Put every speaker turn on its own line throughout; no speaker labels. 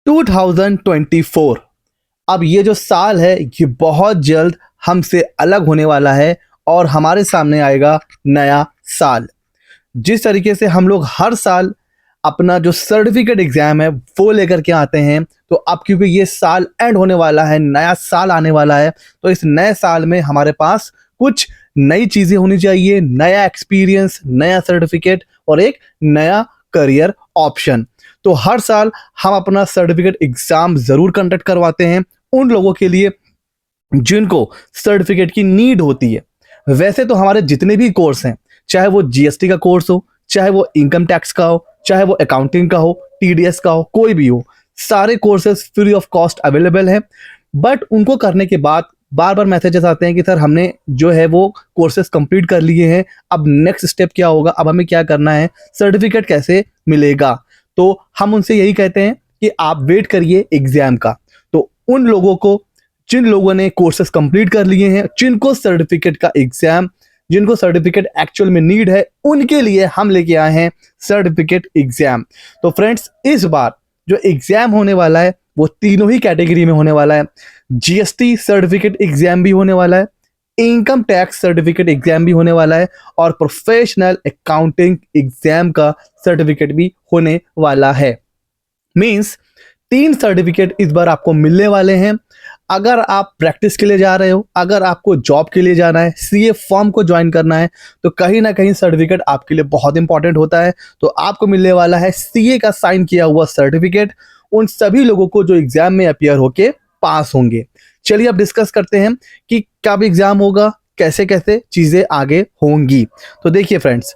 2024। अब ये जो साल है ये बहुत जल्द हमसे अलग होने वाला है और हमारे सामने आएगा नया साल। जिस तरीके से हम लोग हर साल अपना जो सर्टिफिकेट एग्जाम है वो लेकर के आते हैं, तो अब क्योंकि ये साल एंड होने वाला है, नया साल आने वाला है, तो इस नए साल में हमारे पास कुछ नई चीज़ें होनी चाहिए, नया एक्सपीरियंस, नया सर्टिफिकेट और एक नया करियर ऑप्शन। तो हर साल हम अपना सर्टिफिकेट एग्जाम ज़रूर कंडक्ट करवाते हैं उन लोगों के लिए जिनको सर्टिफिकेट की नीड होती है। वैसे तो हमारे जितने भी कोर्स हैं, चाहे वो जीएसटी का कोर्स हो, चाहे वो इनकम टैक्स का हो, चाहे वो अकाउंटिंग का हो, टीडीएस का हो, कोई भी हो, सारे courses free of cost available हैं। बट उनको करने के बाद बार बार मैसेजेस आते हैं कि सर हमने जो है वो कोर्सेज कंप्लीट कर लिए हैं, अब नेक्स्ट स्टेप क्या होगा, अब हमें क्या करना है, सर्टिफिकेट कैसे मिलेगा। तो हम उनसे यही कहते हैं कि आप वेट करिए एग्जाम का। तो उन लोगों को, जिन लोगों ने कोर्सेज कंप्लीट कर लिए हैं, जिनको सर्टिफिकेट का एग्जाम, जिनको सर्टिफिकेट एक्चुअल में नीड है, उनके लिए हम लेके आए हैं सर्टिफिकेट एग्जाम। तो फ्रेंड्स, इस बार जो एग्जाम होने वाला है वो तीनों ही कैटेगरी में होने वाला है। जीएसटी सर्टिफिकेट एग्जाम भी होने वाला है, इनकम टैक्स सर्टिफिकेट एग्जाम भी होने वाला है और प्रोफेशनल अकाउंटिंग एग्जाम का सर्टिफिकेट भी होने वाला है। मीन्स 3 सर्टिफिकेट इस बार आपको मिलने वाले हैं। अगर आप प्रैक्टिस के लिए जा रहे हो, अगर आपको जॉब के लिए जाना है, सीए फॉर्म को ज्वाइन करना है, तो कहीं ना कहीं सर्टिफिकेट आपके लिए बहुत इंपॉर्टेंट होता है। तो आपको मिलने वाला है सीए का साइन किया हुआ सर्टिफिकेट उन सभी लोगों को जो एग्जाम में अपियर होके पास होंगे। चलिए अब डिस्कस करते हैं कि कब एग्जाम होगा, कैसे कैसे चीजें आगे होंगी। तो देखिए फ्रेंड्स,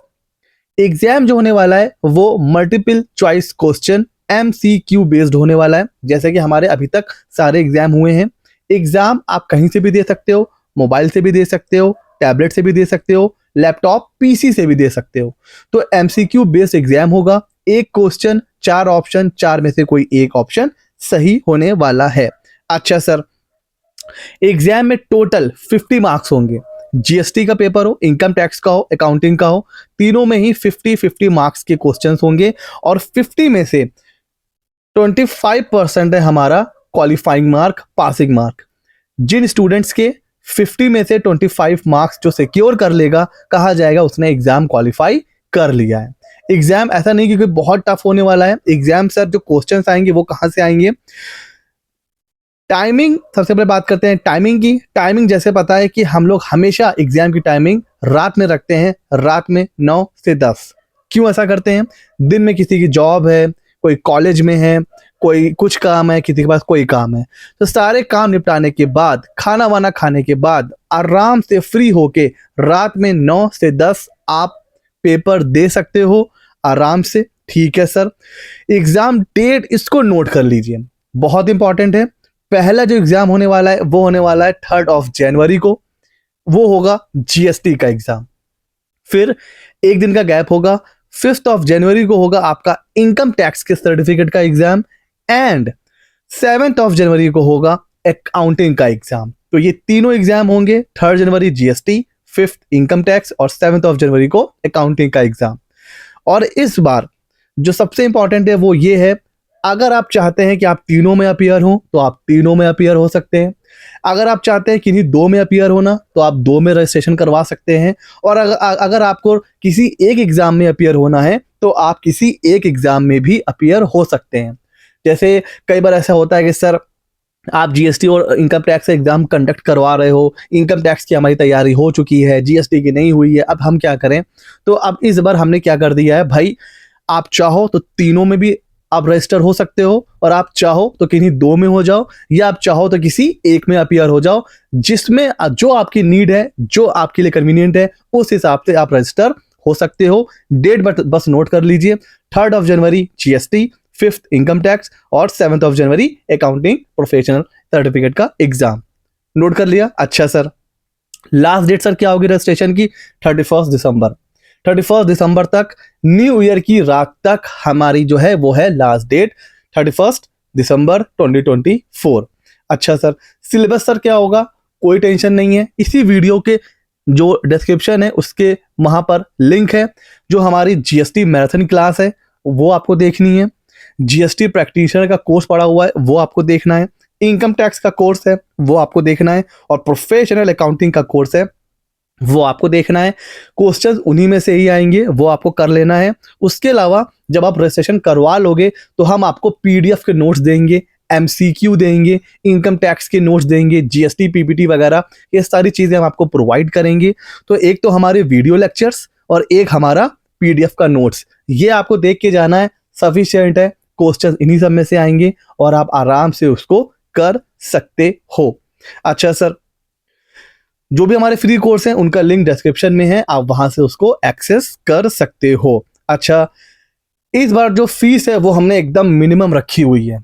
एग्जाम जो होने वाला है वो multiple choice question MCQ based होने वाला है। जैसे कि हमारे अभी तक सारे एग्जाम हुए हैं। एग्जाम आप कहीं से भी दे सकते हो, मोबाइल से भी दे सकते हो, टैबलेट से भी दे सकते हो, लैपटॉप पीसी से भी दे सकते हो। तो MCQ बेस्ड एग्जाम होगा। एक क्वेश्चन 4 ऑप्शन, 4 में से कोई एक ऑप्शन सही होने वाला है। अच्छा सर, एग्जाम में टोटल 50 मार्क्स होंगे। जीएसटी का पेपर हो, इनकम टैक्स का हो, अकाउंटिंग का हो, तीनों में ही 50-50 मार्क्स के क्वेश्चंस होंगे और 50 में से 25% है हमारा क्वालिफाइंग मार्क, पासिंग मार्क। जिन स्टूडेंट्स के 50 में से 25 मार्क्स जो सिक्योर कर लेगा, कहा जाएगा उसने एग्जाम क्वालिफाई कर लिया है। एग्जाम ऐसा नहीं कि बहुत टफ होने वाला है। एग्जाम सर जो क्वेश्चंस आएंगे वो कहां से आएंगे। टाइमिंग, सबसे पहले बात करते हैं टाइमिंग की। टाइमिंग जैसे पता है कि हम लोग हमेशा एग्जाम की टाइमिंग रात में रखते हैं, रात में 9 से 10। क्यों ऐसा करते हैं? दिन में किसी की जॉब है, कोई कॉलेज में है, कोई कुछ काम है, किसी के पास कोई काम है, तो सारे काम निपटाने के बाद, खाना वाना खाने के बाद आराम से फ्री होके रात में 9 से 10 आप पेपर दे सकते हो आराम से। ठीक है सर, एग्जाम डेट इसको नोट कर लीजिए, बहुत इंपॉर्टेंट है। पहला जो एग्जाम होने वाला है वो होने वाला है 3 जनवरी को, वो होगा जीएसटी का एग्जाम। फिर एक दिन का गैप होगा, 5 जनवरी को होगा आपका इनकम टैक्स के सर्टिफिकेट का एग्जाम एंड 7 जनवरी को होगा अकाउंटिंग का एग्जाम। तो ये तीनों एग्जाम होंगे, 3 जनवरी जीएसटी, 5 इनकम टैक्स और 7 जनवरी को अकाउंटिंग का एग्जाम। और इस बार जो सबसे इंपॉर्टेंट है वो ये है, अगर आप चाहते हैं कि आप तीनों में अपीयर हो तो आप तीनों में अपीयर हो सकते हैं। अगर आप चाहते हैं किन्हीं 2 में अपीयर होना तो आप 2 में रजिस्ट्रेशन करवा सकते हैं। और अगर आपको किसी एक एग्जाम में अपीयर होना है तो आप किसी एक एग्जाम में भी अपीयर हो सकते हैं। जैसे कई बार ऐसा होता है कि सर आप जीएसटी और इनकम टैक्स का एग्जाम कंडक्ट करवा रहे हो, इनकम टैक्स की हमारी तैयारी हो चुकी है, जीएसटी की नहीं हुई है, अब हम क्या करें। तो अब इस बार हमने क्या कर दिया है भाई, आप चाहो तो तीनों में भी आप रजिस्टर हो सकते हो और आप चाहो तो किन्हीं 2 में हो जाओ या आप चाहो तो किसी एक में अपीयर हो जाओ, जिसमें जो आपकी नीड है, जो आपके लिए कन्वीनियंट है, उस हिसाब से आप रजिस्टर हो सकते हो। डेट बस नोट कर लीजिए, 3 जनवरी जीएसटी, 5 इनकम टैक्स और 7 जनवरी अकाउंटिंग प्रोफेशनल सर्टिफिकेट का एग्जाम। नोट कर लिया? अच्छा सर, लास्ट डेट सर क्या होगी रजिस्ट्रेशन की? 31 दिसंबर। 31 दिसंबर तक, न्यू ईयर की रात तक हमारी जो है वो है लास्ट डेट, 31 दिसंबर 2024। अच्छा सर, सिलेबस सर क्या होगा? कोई टेंशन नहीं है, इसी वीडियो के जो डिस्क्रिप्शन है उसके वहां पर लिंक है, जो हमारी जीएसटी मैराथन क्लास है वो आपको देखनी है। जीएसटी प्रैक्टिशनर का कोर्स पढ़ा हुआ है वो आपको देखना है, इनकम टैक्स का कोर्स है वो आपको देखना है, और प्रोफेशनल अकाउंटिंग का कोर्स है वो आपको देखना है। क्वेश्चंस उन्हीं में से ही आएंगे, वो आपको कर लेना है। उसके अलावा जब आप रजिस्ट्रेशन करवा लोगे तो हम आपको पीडीएफ के नोट्स देंगे, एमसीक्यू देंगे, इनकम टैक्स के नोट्स देंगे, जीएसटी पीपीटी वगैरह, ये सारी चीज़ें हम आपको प्रोवाइड करेंगे। तो एक तो हमारे वीडियो लेक्चर्स और एक हमारा पीडीएफ का नोट्स, ये आपको देख के जाना है, सफिशिएंट है। क्वेश्चन इन्हीं सब में से आएंगे और आप आराम से उसको कर सकते हो। अच्छा सर, जो भी हमारे फ्री कोर्स हैं उनका लिंक डिस्क्रिप्शन में है, आप वहां से उसको एक्सेस कर सकते हो। अच्छा, इस बार जो फीस है वो हमने एकदम मिनिमम रखी हुई है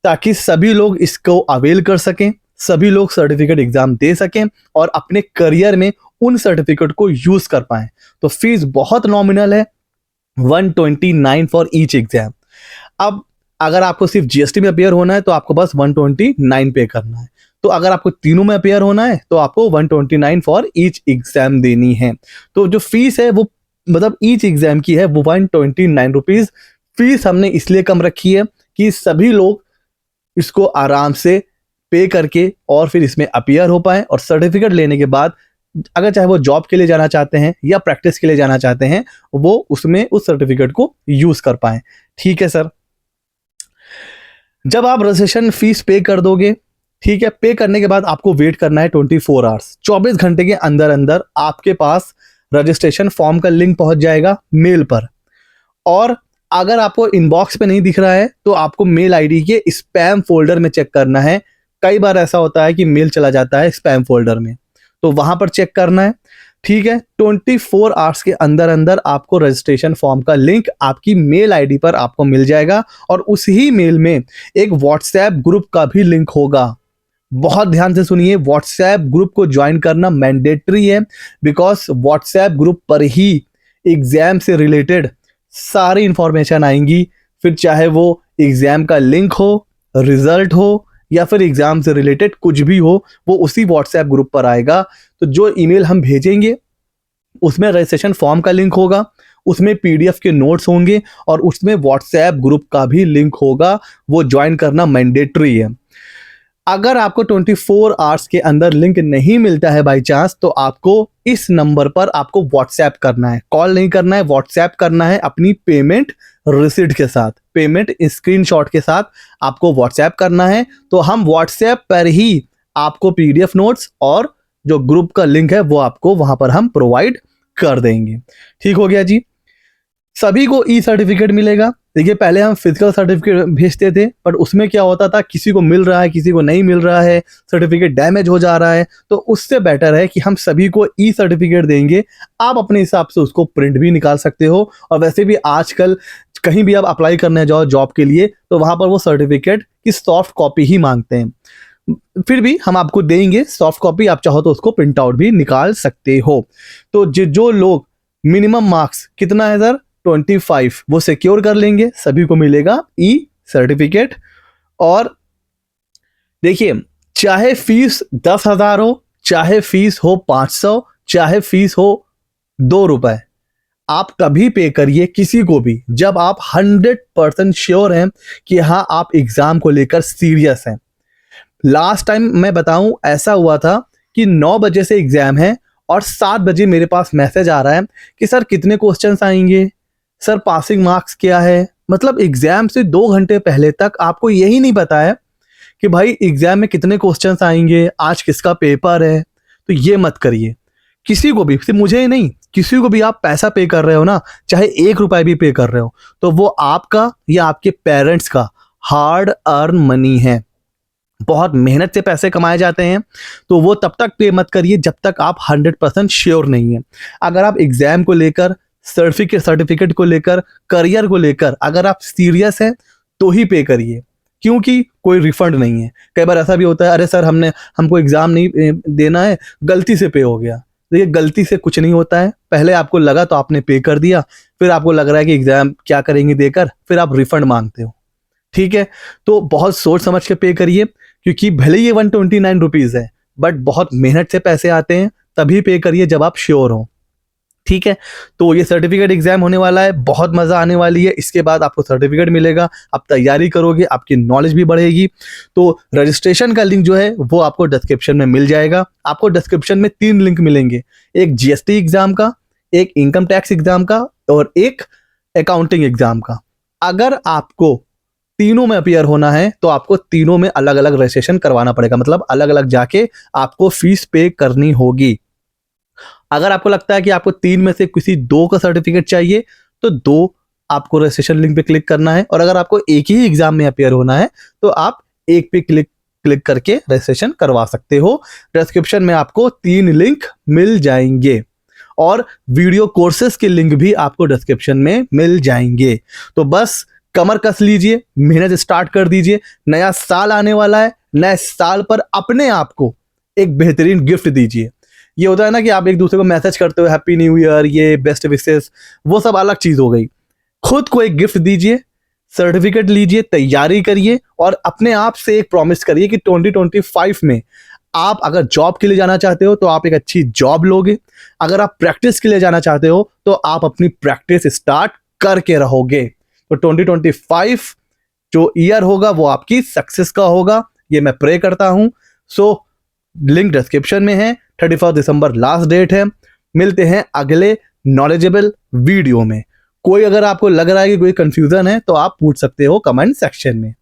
ताकि सभी लोग इसको अवेल कर सकें, सभी लोग सर्टिफिकेट एग्जाम दे सकें और अपने करियर में उन सर्टिफिकेट को यूज कर पाएं। तो फीस बहुत नॉमिनल है, 129 फॉर ईच एग्जाम। अब अगर आपको सिर्फ जीएसटी में अपेयर होना है तो आपको बस 129 पे करना है। तो अगर आपको तीनों में अपेयर होना है तो आपको 129 फॉर ईच एग्जाम देनी है। तो जो फीस है वो मतलब ईच एग्जाम की है वो 129 रुपीज। फीस हमने इसलिए कम रखी है कि सभी लोग इसको आराम से पे करके और फिर इसमें अपियर हो पाए, और सर्टिफिकेट लेने के बाद अगर चाहे वो जॉब के लिए जाना चाहते हैं या प्रैक्टिस के लिए जाना चाहते हैं वो उसमें उस सर्टिफिकेट को यूज कर पाए। ठीक है सर, जब आप रजिस्ट्रेशन फीस पे कर दोगे, ठीक है, पे करने के बाद आपको वेट करना है 24 आवर्स, 24 घंटे के अंदर अंदर आपके पास रजिस्ट्रेशन फॉर्म का लिंक पहुंच जाएगा मेल पर। और अगर आपको इनबॉक्स पे नहीं दिख रहा है तो आपको मेल आईडी के स्पैम फोल्डर में चेक करना है। कई बार ऐसा होता है कि मेल चला जाता है स्पैम फोल्डर में, तो वहां पर चेक करना है। ठीक है, 24 आवर्स के अंदर अंदर आपको रजिस्ट्रेशन फॉर्म का लिंक आपकी मेल आईडी पर आपको मिल जाएगा, और उसी मेल में एक व्हाट्सएप ग्रुप का भी लिंक होगा। बहुत ध्यान से सुनिए, व्हाट्सएप ग्रुप को ज्वाइन करना मैंडेटरी है, बिकॉज व्हाट्सएप ग्रुप पर ही एग्जाम से रिलेटेड सारी इंफॉर्मेशन आएंगी। फिर चाहे वो एग्जाम का लिंक हो, रिजल्ट हो, या फिर एग्जाम से रिलेटेड कुछ भी हो, वो उसी व्हाट्सएप ग्रुप पर आएगा। तो जो ईमेल हम भेजेंगे उसमें रजिस्ट्रेशन फॉर्म का लिंक होगा, उसमें पीडीएफ के नोट्स होंगे, और उसमें व्हाट्सएप ग्रुप का भी लिंक होगा। वो ज्वाइन करना मैंडेटरी है। अगर आपको 24 आवर्स के अंदर लिंक नहीं मिलता है बाई चांस, तो आपको इस नंबर पर आपको व्हाट्सएप करना है, कॉल नहीं करना है, व्हाट्सएप करना है अपनी पेमेंट रिसीट के साथ, पेमेंट स्क्रीनशॉट के साथ आपको व्हाट्सएप करना है। तो हम व्हाट्सएप पर ही आपको पीडीएफ नोट्स और जो ग्रुप का लिंक है वो आपको वहां पर हम प्रोवाइड कर देंगे। ठीक हो गया जी। सभी को ई सर्टिफिकेट मिलेगा। देखिए, पहले हम फिजिकल सर्टिफिकेट भेजते थे, पर उसमें क्या होता था, किसी को मिल रहा है, किसी को नहीं मिल रहा है, सर्टिफिकेट डैमेज हो जा रहा है। तो उससे बेटर है कि हम सभी को ई सर्टिफिकेट देंगे। आप अपने हिसाब से उसको प्रिंट भी निकाल सकते हो, और वैसे भी आजकल कहीं भी आप अप्लाई करने जाओ जॉब के लिए तो वहां पर वो सर्टिफिकेट की सॉफ्ट कॉपी ही मांगते हैं। फिर भी हम आपको देंगे सॉफ्ट कॉपी, आप चाहो तो उसको प्रिंट आउट भी निकाल सकते हो। तो जो लोग मिनिमम मार्क्स कितना है सर, 25, वो सिक्योर कर लेंगे, सभी को मिलेगा ई सर्टिफिकेट। और देखिए, चाहे फीस 10,000 हो, चाहे फीस हो 500, चाहे फीस हो 2 रुपए, आप कभी पे करिए किसी को भी जब आप 100% श्योर हैं कि हाँ आप एग्जाम को लेकर सीरियस हैं। लास्ट टाइम मैं बताऊं, ऐसा हुआ था कि 9 बजे से एग्जाम है और 7 बजे मेरे पास मैसेज आ रहा है कि सर कितने क्वेश्चंस आएंगे, सर पासिंग मार्क्स क्या है। मतलब एग्जाम से 2 घंटे पहले तक आपको यही नहीं पता है कि भाई एग्जाम में कितने क्वेश्चंस आएंगे, आज किसका पेपर है। तो ये मत करिए किसी को भी, सिर्फ मुझे ही नहीं, किसी को भी आप पैसा पे कर रहे हो ना, चाहे 1 रुपए भी पे कर रहे हो, तो वो आपका या आपके पेरेंट्स का हार्ड अर्न मनी है। बहुत मेहनत से पैसे कमाए जाते हैं, तो वो तब तक पे मत करिए जब तक आप 100% श्योर नहीं है। अगर आप एग्जाम को लेकर, सर्टिफिकेट को लेकर, करियर को लेकर अगर आप सीरियस हैं तो ही पे करिए, क्योंकि कोई रिफंड नहीं है। कई बार ऐसा भी होता है, अरे सर हमको एग्जाम नहीं देना है, गलती से पे हो गया। देखिए, गलती से कुछ नहीं होता है। पहले आपको लगा तो आपने पे कर दिया, फिर आपको लग रहा है कि एग्जाम क्या करेंगे देकर, फिर आप रिफंड मांगते हो। ठीक है, तो बहुत सोच समझ के पे करिए, क्योंकि भले ये 129 रुपीज है, बट बहुत मेहनत से पैसे आते हैं, तभी पे करिए जब आप श्योर हो। ठीक है। तो ये सर्टिफिकेट एग्जाम होने वाला है, बहुत मज़ा आने वाली है। इसके बाद आपको सर्टिफिकेट मिलेगा, आप तैयारी करोगे, आपकी नॉलेज भी बढ़ेगी। तो रजिस्ट्रेशन का लिंक जो है वो आपको डिस्क्रिप्शन में मिल जाएगा। आपको डिस्क्रिप्शन में 3 लिंक मिलेंगे, एक जीएसटी एग्जाम का, एक इनकम टैक्स एग्जाम का और एक अकाउंटिंग एग्जाम का। अगर आपको तीनों में अपीयर होना है तो आपको तीनों में अलग अलग रजिस्ट्रेशन करवाना पड़ेगा, मतलब अलग अलग जाके आपको फीस पे करनी होगी। अगर आपको लगता है कि आपको 3 में से किसी 2 का सर्टिफिकेट चाहिए तो 2 आपको रजिस्ट्रेशन लिंक पे क्लिक करना है, और अगर आपको एक ही एग्जाम में अपीयर होना है तो आप एक पे क्लिक करके रजिस्ट्रेशन करवा सकते हो। डिस्क्रिप्शन में आपको 3 लिंक मिल जाएंगे और वीडियो कोर्सेज के लिंक भी आपको डिस्क्रिप्शन में मिल जाएंगे। तो बस कमर कस लीजिए, मेहनत स्टार्ट कर दीजिए। नया साल आने वाला है, नए साल पर अपने आप को एक बेहतरीन गिफ्ट दीजिए। ये होता है ना कि आप एक दूसरे को मैसेज करते हो हैप्पी न्यू ईयर, ये बेस्ट विशेस, वो सब अलग चीज हो गई। खुद को एक गिफ्ट दीजिए, सर्टिफिकेट लीजिए, तैयारी करिए और अपने आप से एक प्रॉमिस करिए कि 2025 में आप अगर जॉब के लिए जाना चाहते हो तो आप एक अच्छी जॉब लोगे। अगर आप प्रैक्टिस के लिए जाना चाहते हो तो आप अपनी प्रैक्टिस स्टार्ट करके रहोगे। तो 2025 जो ईयर होगा वो आपकी सक्सेस का होगा, ये मैं प्रे करता हूं। सो लिंक डिस्क्रिप्शन में है। 31 दिसंबर लास्ट डेट है। मिलते हैं अगले नॉलेजेबल वीडियो में। कोई अगर आपको लग रहा है कि कोई कंफ्यूजन है तो आप पूछ सकते हो कमेंट सेक्शन में।